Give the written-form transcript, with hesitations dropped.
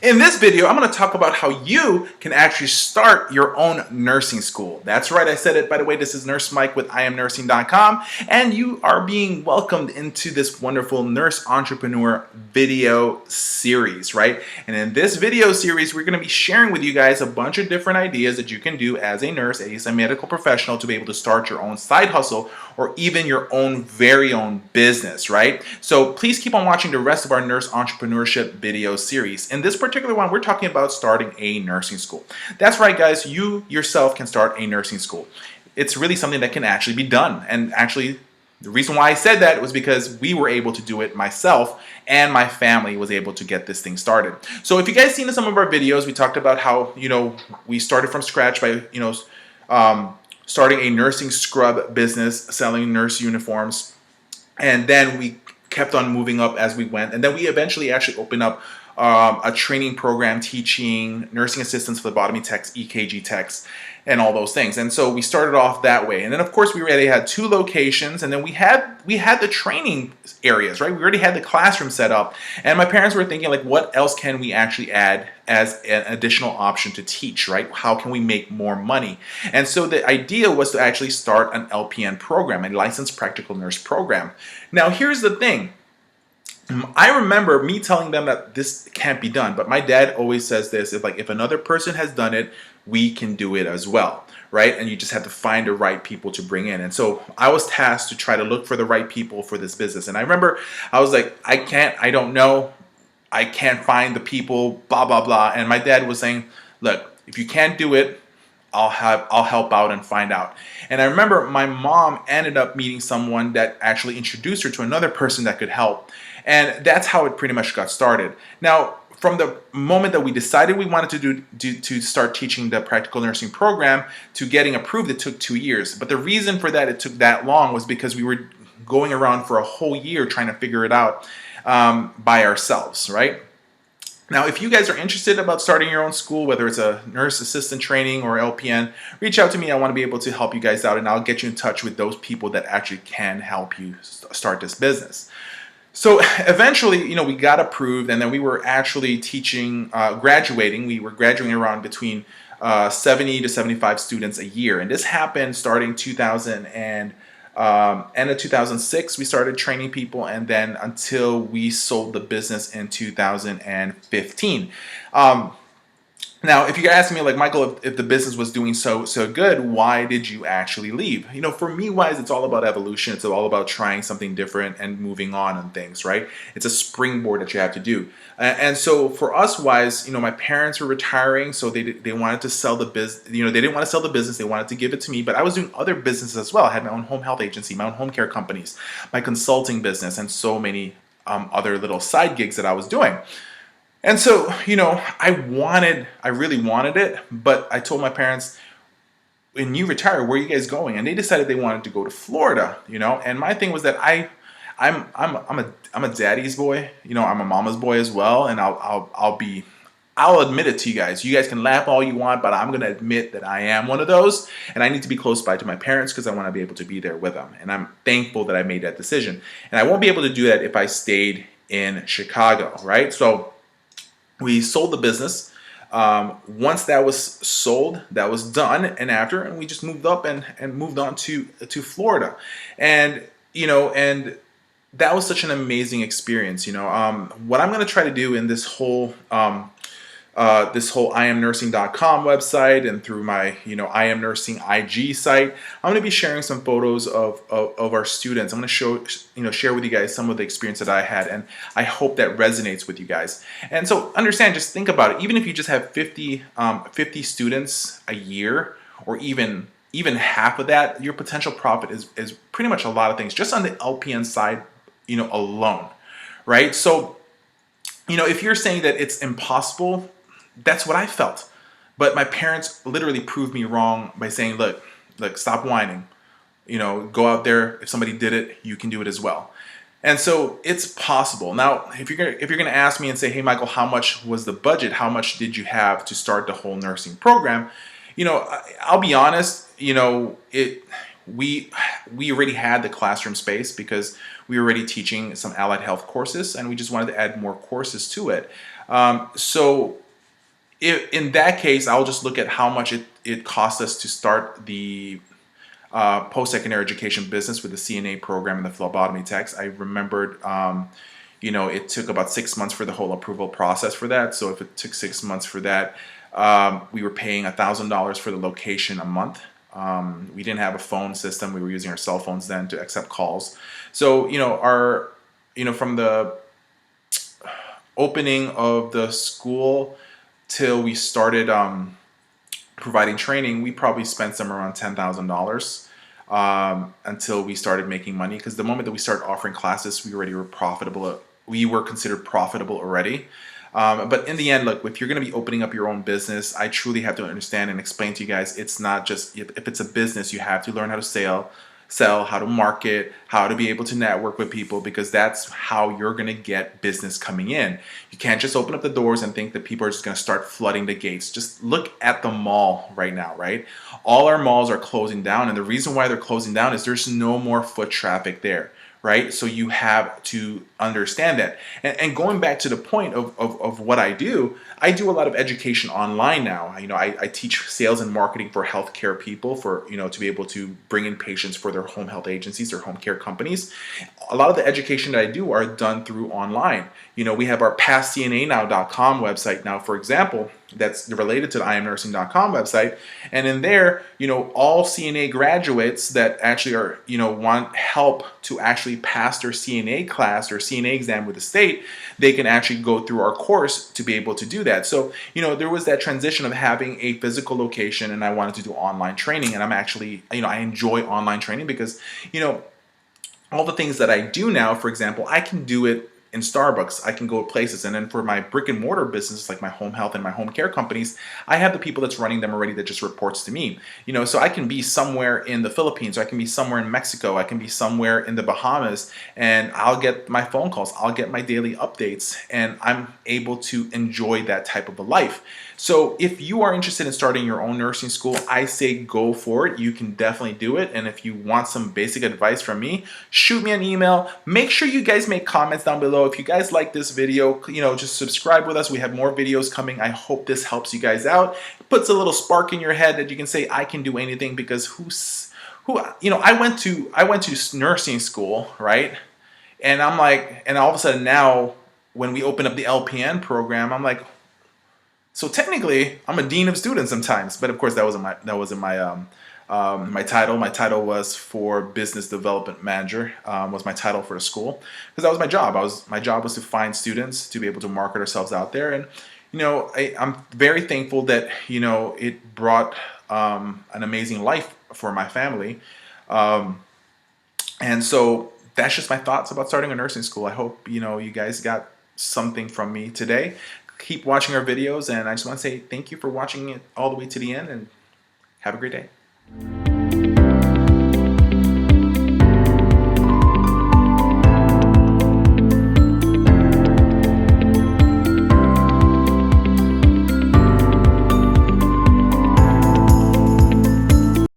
In this video, I'm going to talk about how you can actually start your own nursing school. That's right, I said it. By the way, this is Nurse Mike with IamNursing.com, and you are being welcomed into this wonderful nurse entrepreneur video series, right? And in this video series, we're going to be sharing with you guys a bunch of different ideas that you can do as a nurse, as a medical professional, to be able to start your own side hustle or even your own very own business, right? So please keep on watching the rest of our nurse entrepreneurship video series. In this particular one, we're talking about starting a nursing school. That's right, guys, you yourself can start a nursing school. It's really something that can actually be done. And actually, the reason why I said that was because we were able to do it myself, and my family was able to get this thing started. So if you guys seen some of our videos, we talked about how, we started from scratch by, starting a nursing scrub business, selling nurse uniforms, and then we kept on moving up as we went, and then we eventually actually opened up a training program teaching nursing assistants, phlebotomy techs, EKG techs, and all those things. And so we started off that way. And then of course we already had 2 locations, and then we had the training areas, right? We already had the classroom set up, and my parents were thinking, like, what else can we actually add as an additional option to teach, right? How can we make more money? And so the idea was to actually start an LPN program, a licensed practical nurse program. Now here's the thing. I remember me telling them that this can't be done, but my dad always says this: if another person has done it, we can do it as well, right? And you just have to find the right people to bring in. And so I was tasked to try to look for the right people for this business. And I remember I was like, I don't know, I can't find the people, blah blah blah. And my dad was saying, look, if you can't do it, I'll help out and find out. And I remember my mom ended up meeting someone that actually introduced her to another person that could help. And that's how it pretty much got started. Now, from the moment that we decided we wanted to start teaching the practical nursing program to getting approved, it took 2 years. But the reason for that it took that long was because we were going around for a whole year trying to figure it out by ourselves, right? Now, if you guys are interested about starting your own school, whether it's a nurse assistant training or LPN, reach out to me. I want to be able to help you guys out, and I'll get you in touch with those people that actually can help you start this business. So eventually, we got approved, and then we were actually teaching, graduating. We were graduating around between 70 to 75 students a year. And this happened starting 2000 and end of 2006, we started training people, and then until we sold the business in 2015. Now, if you're asking me, like, Michael, if the business was doing so good, why did you actually leave? For me, wise, it's all about evolution. It's all about trying something different and moving on things, right? It's a springboard that you have to do. And so for us, wise, my parents were retiring, so they wanted to sell the business. They didn't want to sell the business. They wanted to give it to me, but I was doing other businesses as well. I had my own home health agency, my own home care companies, my consulting business, and so many other little side gigs that I was doing. And so, I really wanted it, but I told my parents, when you retire, where are you guys going? And they decided they wanted to go to Florida, and my thing was that I'm a daddy's boy, I'm a mama's boy as well, and I'll admit it to you guys. You guys can laugh all you want, but I'm going to admit that I am one of those, and I need to be close by to my parents because I want to be able to be there with them. And I'm thankful that I made that decision. And I won't be able to do that if I stayed in Chicago, right? So we sold the business. Once that was sold, that was done, and we just moved up and moved on to Florida, and that was such an amazing experience. What I'm going to try to do in this whole IamNursing.com website and through my I Am Nursing IG site, I'm going to be sharing some photos of our students. I'm going to share with you guys some of the experience that I had, and I hope that resonates with you guys. And so understand, just think about it. Even if you just have 50 students a year, or even half of that, your potential profit is pretty much a lot of things just on the LPN side, alone, right? So if you're saying that it's impossible, that's what I felt. But my parents literally proved me wrong by saying, look, stop whining. Go out there. If somebody did it, you can do it as well. And so it's possible. Now, if you're gonna ask me and say, hey, Michael, how much was the budget? How much did you have to start the whole nursing program? I'll be honest, we already had the classroom space because we were already teaching some allied health courses, and we just wanted to add more courses to it. So in that case, I'll just look at how much it cost us to start the post-secondary education business with the CNA program and the phlebotomy techs. I remembered, it took about 6 months for the whole approval process for that. So if it took 6 months for that, we were paying $1,000 for the location a month. We didn't have a phone system. We were using our cell phones then to accept calls. So, from the opening of the school till we started providing training, we probably spent somewhere around $10,000 until we started making money. Because the moment that we started offering classes, we already were profitable. We were considered profitable already. But in the end, look, if you're going to be opening up your own business, I truly have to understand and explain to you guys, it's not just, if it's a business, you have to learn how to sell, how to market, how to be able to network with people, because that's how you're going to get business coming in. You can't just open up the doors and think that people are just going to start flooding the gates. Just look at the mall right now, right? All our malls are closing down, and the reason why they're closing down is there's no more foot traffic there. Right? So you have to understand that. And going back to the point of what I do a lot of education online now. I teach sales and marketing for healthcare people to be able to bring in patients for their home health agencies, their home care companies. A lot of the education that I do are done through online. We have our passcnanow.com website now, for example, that's related to the IamNursing.com website. And in there, all CNA graduates that actually are, want help to actually pass their CNA class or CNA exam with the state, they can actually go through our course to be able to do that. So, there was that transition of having a physical location, and I wanted to do online training. And I'm actually, I enjoy online training because, all the things that I do now, for example, I can do it in Starbucks. I can go places. And then for my brick and mortar business, like my home health and my home care companies, I have the people that's running them already that just reports to me. So I can be somewhere in the Philippines, or I can be somewhere in Mexico, I can be somewhere in the Bahamas, and I'll get my phone calls, I'll get my daily updates, and I'm able to enjoy that type of a life. So if you are interested in starting your own nursing school, I say go for it. You can definitely do it. And if you want some basic advice from me, shoot me an email. Make sure you guys make comments down below. If you guys like this video, just subscribe with us. We have more videos coming. I hope this helps you guys out. It puts a little spark in your head that you can say, I can do anything, because I went to nursing school, right? And I'm like, and all of a sudden now, when we open up the LPN program, I'm like, so technically, I'm a dean of students sometimes, but of course that wasn't my title. My title was for business development manager. Was my title for the school, because that was my job. My job was to find students to be able to market ourselves out there, and I'm very thankful that it brought an amazing life for my family, and so that's just my thoughts about starting a nursing school. I hope you guys got something from me today. Keep watching our videos, and I just want to say thank you for watching it all the way to the end, and have a great day.